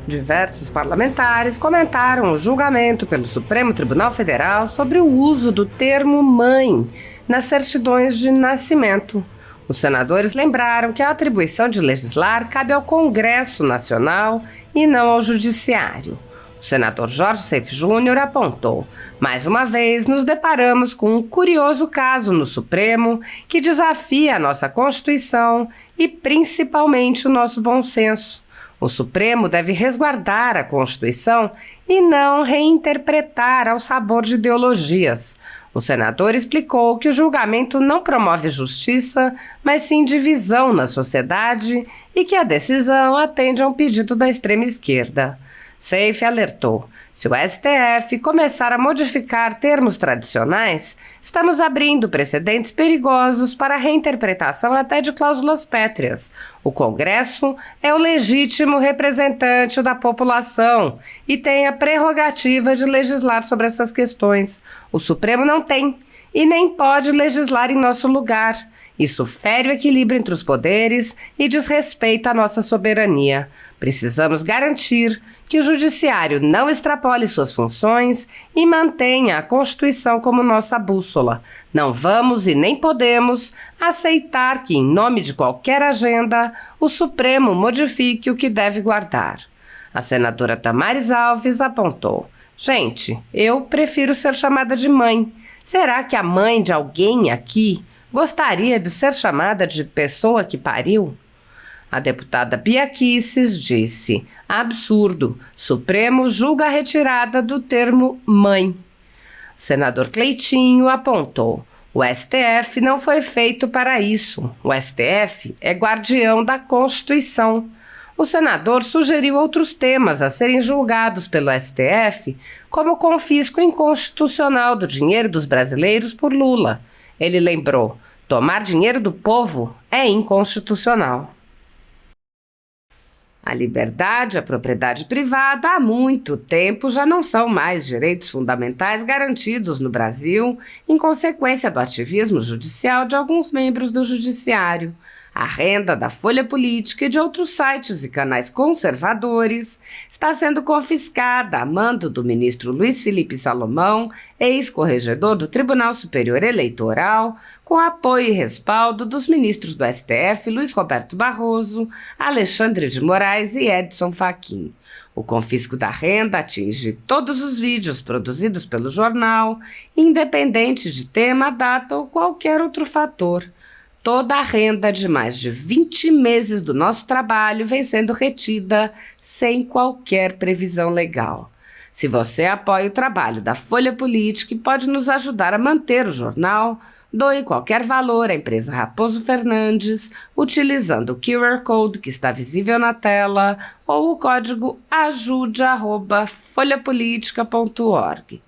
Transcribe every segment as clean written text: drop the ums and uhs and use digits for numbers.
Diversos parlamentares comentaram o julgamento pelo Supremo Tribunal Federal sobre o uso do termo mãe nas certidões de nascimento. Os senadores lembraram que a atribuição de legislar cabe ao Congresso Nacional e não ao Judiciário. O senador Jorge Seife Júnior apontou: mais uma vez nos deparamos com um curioso caso no Supremo que desafia a nossa Constituição e principalmente o nosso bom senso. O Supremo deve resguardar a Constituição e não reinterpretar ao sabor de ideologias. O senador explicou que o julgamento não promove justiça, mas sim divisão na sociedade e que a decisão atende a um pedido da extrema esquerda. Seife alertou: se o STF começar a modificar termos tradicionais, estamos abrindo precedentes perigosos para a reinterpretação até de cláusulas pétreas. O Congresso é o legítimo representante da população e tem a prerrogativa de legislar sobre essas questões. O Supremo não tem e nem pode legislar em nosso lugar. Isso fere o equilíbrio entre os poderes e desrespeita a nossa soberania. Precisamos garantir que o Judiciário não extrapole suas funções e mantenha a Constituição como nossa bússola. Não vamos e nem podemos aceitar que, em nome de qualquer agenda, o Supremo modifique o que deve guardar. A senadora Damares Alves apontou: gente, eu prefiro ser chamada de mãe. Será que a mãe de alguém aqui gostaria de ser chamada de pessoa que pariu? A deputada Bia Kicis disse: absurdo, Supremo julga a retirada do termo mãe. O senador Cleitinho apontou: o STF não foi feito para isso. O STF é guardião da Constituição. O senador sugeriu outros temas a serem julgados pelo STF, como o confisco inconstitucional do dinheiro dos brasileiros por Lula. Ele lembrou: tomar dinheiro do povo é inconstitucional. A liberdade e a propriedade privada há muito tempo já não são mais direitos fundamentais garantidos no Brasil, em consequência do ativismo judicial de alguns membros do Judiciário. A renda da Folha Política e de outros sites e canais conservadores está sendo confiscada a mando do ministro Luiz Felipe Salomão, ex-corregedor do Tribunal Superior Eleitoral, com apoio e respaldo dos ministros do STF Luiz Roberto Barroso, Alexandre de Moraes e Edson Fachin. O confisco da renda atinge todos os vídeos produzidos pelo jornal, independente de tema, data ou qualquer outro fator. Toda a renda de mais de 20 meses do nosso trabalho vem sendo retida sem qualquer previsão legal. Se você apoia o trabalho da Folha Política e pode nos ajudar a manter o jornal, doe qualquer valor à empresa Raposo Fernandes, utilizando o QR Code que está visível na tela ou o código ajude@folhapolitica.org.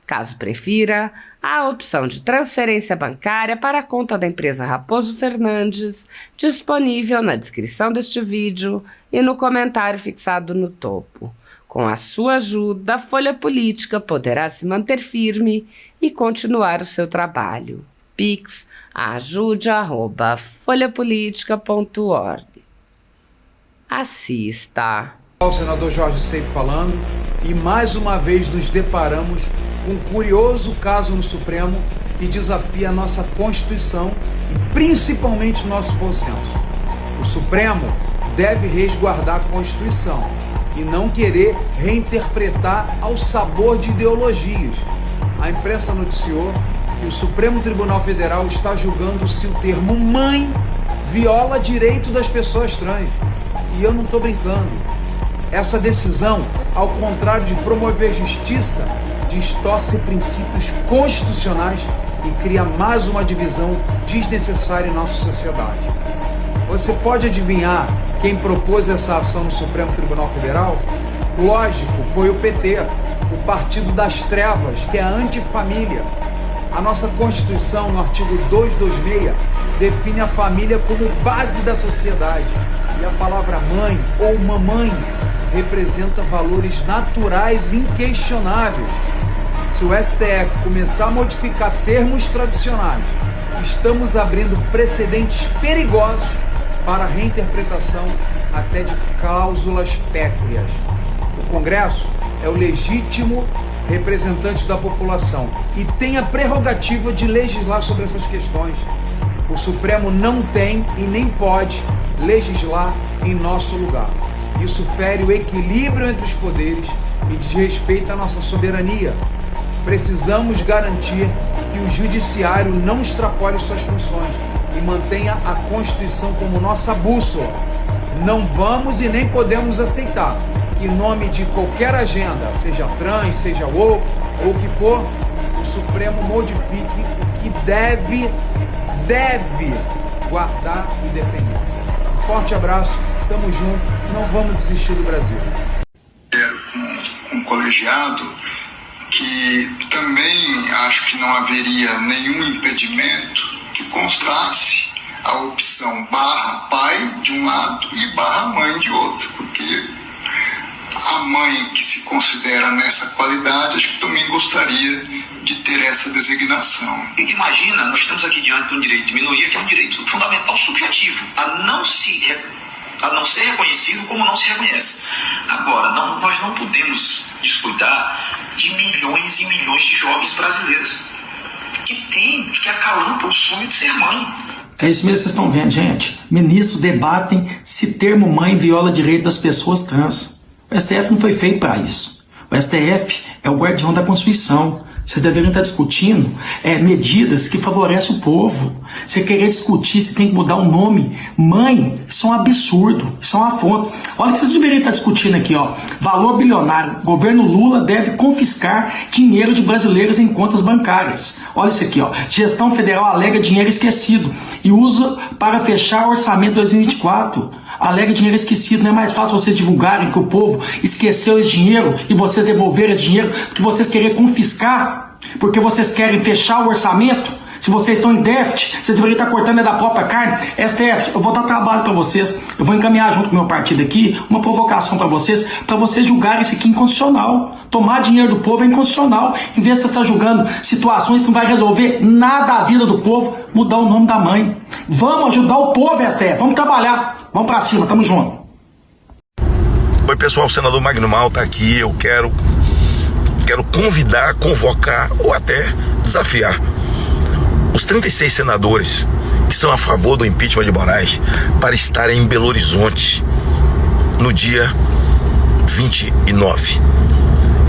Caso prefira, há a opção de transferência bancária para a conta da empresa Raposo Fernandes, disponível na descrição deste vídeo e no comentário fixado no topo. Com a sua ajuda, a Folha Política poderá se manter firme e continuar o seu trabalho. Pix ajude@folhapolitica.org. Assista. O senador Jorge Seife falando, e mais uma vez nos deparamos com um curioso caso no Supremo que desafia a nossa Constituição e principalmente o nosso bom senso. O Supremo deve resguardar a Constituição e não querer reinterpretar ao sabor de ideologias. A imprensa noticiou que o Supremo Tribunal Federal está julgando se o termo mãe viola direito das pessoas trans. E eu não estou brincando. Essa decisão, ao contrário de promover justiça, distorce princípios constitucionais e cria mais uma divisão desnecessária em nossa sociedade. Você pode adivinhar quem propôs essa ação no Supremo Tribunal Federal? Lógico, foi o PT, o Partido das Trevas, que é antifamília. A nossa Constituição, no artigo 226, define a família como base da sociedade. E a palavra mãe ou mamãe representa valores naturais inquestionáveis. Se o STF começar a modificar termos tradicionais, estamos abrindo precedentes perigosos para a reinterpretação até de cláusulas pétreas. O Congresso é o legítimo representante da população e tem a prerrogativa de legislar sobre essas questões. O Supremo não tem e nem pode legislar em nosso lugar. Isso fere o equilíbrio entre os poderes e desrespeita a nossa soberania. Precisamos garantir que o Judiciário não extrapole suas funções e mantenha a Constituição como nossa bússola. Não vamos e nem podemos aceitar que, em nome de qualquer agenda, seja trans, seja woke ou o que for, o Supremo modifique o que deve guardar e defender. Um forte abraço, tamo junto, não vamos desistir do Brasil. Um colegiado que também acho que não haveria nenhum impedimento que constasse a opção /pai de um lado e /mãe de outro, porque a mãe que se considera nessa qualidade, acho que também gostaria de ter essa designação. Imagina, nós estamos aqui diante de um direito de minoria que é um direito fundamental subjetivo, a não ser reconhecido como não se reconhece. Agora, nós não podemos descuidar de milhões e milhões de jovens brasileiras que acalampa o sonho de ser mãe. É isso mesmo que vocês estão vendo, gente. Ministros debatem se termo mãe viola direito das pessoas trans. O STF não foi feito para isso. O STF é o guardião da Constituição. Vocês deveriam estar discutindo medidas que favorecem o povo. Você querer discutir se tem que mudar o nome. Mãe, isso é um absurdo, isso é uma afronta. Olha o que vocês deveriam estar discutindo aqui, ó. Valor bilionário. O governo Lula deve confiscar dinheiro de brasileiros em contas bancárias. Olha isso aqui, ó. Gestão federal alega dinheiro esquecido e usa para fechar o orçamento 2024. Alega dinheiro esquecido. Não é mais fácil vocês divulgarem que o povo esqueceu esse dinheiro e vocês devolverem esse dinheiro do que vocês querem confiscar? Porque vocês querem fechar o orçamento? Se vocês estão em déficit, vocês deveriam estar cortando da própria carne. STF, eu vou dar trabalho para vocês. Eu vou encaminhar junto com o meu partido aqui uma provocação para vocês julgarem isso aqui inconstitucional. Tomar dinheiro do povo é inconstitucional. Em vez de você estar julgando situações que não vai resolver nada a vida do povo, mudar o nome da mãe. Vamos ajudar o povo, STF. Vamos trabalhar. Vamos para cima. Tamo junto. Oi, pessoal. O senador Magno Malta aqui. Eu quero convidar, convocar ou até desafiar os 36 senadores que são a favor do impeachment de Moraes para estarem em Belo Horizonte no dia 29.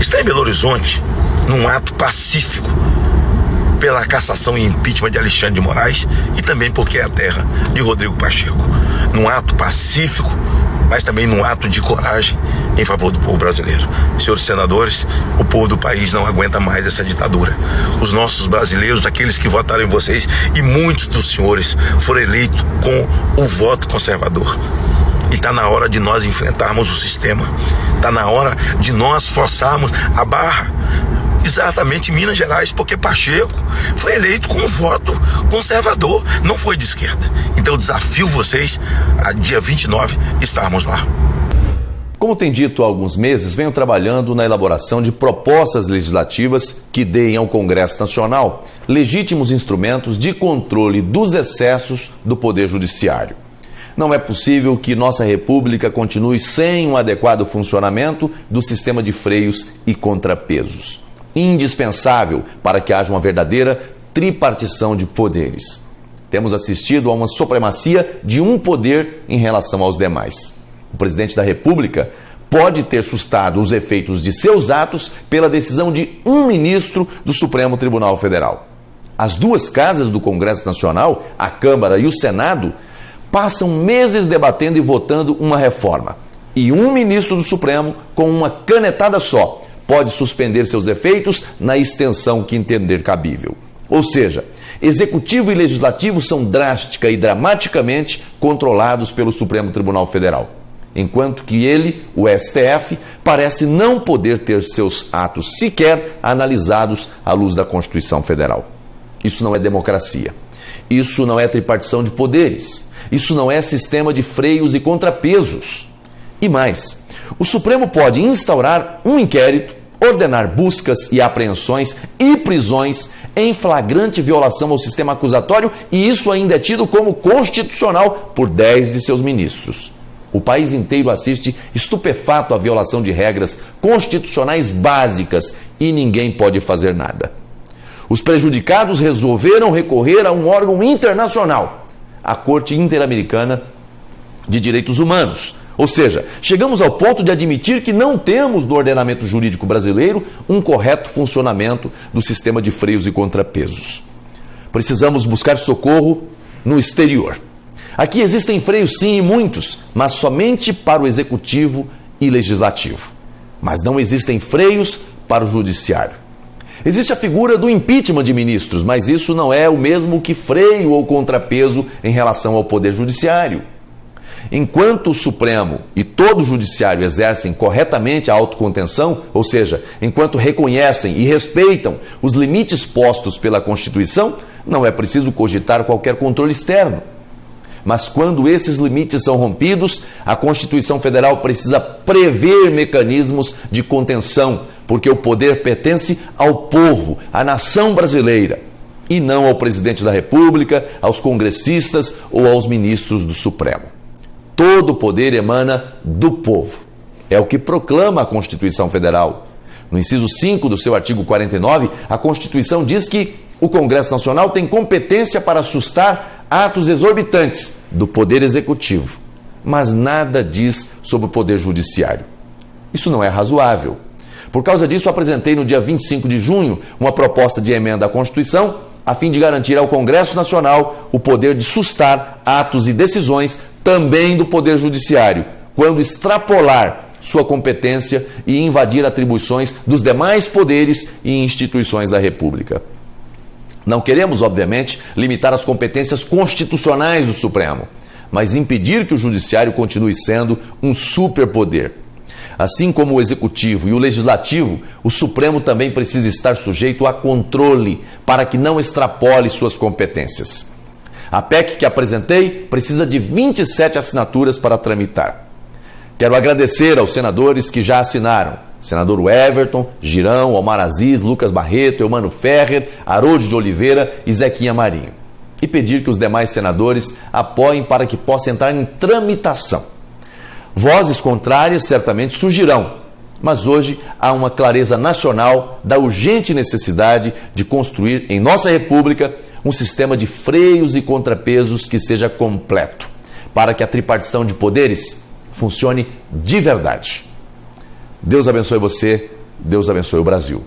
Estar em Belo Horizonte num ato pacífico pela cassação e impeachment de Alexandre de Moraes e também porque é a terra de Rodrigo Pacheco. Num ato pacífico, mas também num ato de coragem em favor do povo brasileiro. Senhores senadores, o povo do país não aguenta mais essa ditadura. Os nossos brasileiros, aqueles que votaram em vocês, e muitos dos senhores foram eleitos com o voto conservador. E está na hora de nós enfrentarmos o sistema. Está na hora de nós forçarmos a barra. Exatamente em Minas Gerais, porque Pacheco foi eleito com um voto conservador, não foi de esquerda. Então eu desafio vocês a dia 29 estarmos lá. Como tem dito há alguns meses, venho trabalhando na elaboração de propostas legislativas que deem ao Congresso Nacional legítimos instrumentos de controle dos excessos do Poder Judiciário. Não é possível que nossa República continue sem um adequado funcionamento do sistema de freios e contrapesos. Indispensável para que haja uma verdadeira tripartição de poderes. Temos assistido a uma supremacia de um poder em relação aos demais. O presidente da República pode ter sustado os efeitos de seus atos pela decisão de um ministro do Supremo Tribunal Federal. As duas casas do Congresso Nacional, a Câmara e o Senado, passam meses debatendo e votando uma reforma. E um ministro do Supremo, com uma canetada só, pode suspender seus efeitos na extensão que entender cabível. Ou seja, Executivo e Legislativo são drástica e dramaticamente controlados pelo Supremo Tribunal Federal, enquanto que ele, o STF, parece não poder ter seus atos sequer analisados à luz da Constituição Federal. Isso não é democracia. Isso não é tripartição de poderes. Isso não é sistema de freios e contrapesos. E mais, o Supremo pode instaurar um inquérito, ordenar buscas e apreensões e prisões em flagrante violação ao sistema acusatório, e isso ainda é tido como constitucional por 10 de seus ministros. O país inteiro assiste estupefato à violação de regras constitucionais básicas e ninguém pode fazer nada. Os prejudicados resolveram recorrer a um órgão internacional, a Corte Interamericana de Direitos Humanos. Ou seja, chegamos ao ponto de admitir que não temos no ordenamento jurídico brasileiro um correto funcionamento do sistema de freios e contrapesos. Precisamos buscar socorro no exterior. Aqui existem freios sim e muitos, mas somente para o executivo e legislativo. Mas não existem freios para o judiciário. Existe a figura do impeachment de ministros, mas isso não é o mesmo que freio ou contrapeso em relação ao poder judiciário. Enquanto o Supremo e todo o Judiciário exercem corretamente a autocontenção, ou seja, enquanto reconhecem e respeitam os limites postos pela Constituição, não é preciso cogitar qualquer controle externo. Mas quando esses limites são rompidos, a Constituição Federal precisa prever mecanismos de contenção, porque o poder pertence ao povo, à nação brasileira, e não ao presidente da República, aos congressistas ou aos ministros do Supremo. Todo o poder emana do povo. É o que proclama a Constituição Federal. No inciso 5 do seu artigo 49, a Constituição diz que o Congresso Nacional tem competência para sustar atos exorbitantes do Poder Executivo, mas nada diz sobre o Poder Judiciário. Isso não é razoável. Por causa disso, apresentei no dia 25 de junho uma proposta de emenda à Constituição a fim de garantir ao Congresso Nacional o poder de sustar atos e decisões também do Poder Judiciário, quando extrapolar sua competência e invadir atribuições dos demais poderes e instituições da República. Não queremos, obviamente, limitar as competências constitucionais do Supremo, mas impedir que o Judiciário continue sendo um superpoder. Assim como o Executivo e o Legislativo, o Supremo também precisa estar sujeito a controle para que não extrapole suas competências. A PEC que apresentei precisa de 27 assinaturas para tramitar. Quero agradecer aos senadores que já assinaram. Senador Everton, Girão, Omar Aziz, Lucas Barreto, Eumano Ferrer, Haroldo de Oliveira e Zequinha Marinho. E pedir que os demais senadores apoiem para que possa entrar em tramitação. Vozes contrárias certamente surgirão, mas hoje há uma clareza nacional da urgente necessidade de construir em nossa República um sistema de freios e contrapesos que seja completo, para que a tripartição de poderes funcione de verdade. Deus abençoe você, Deus abençoe o Brasil.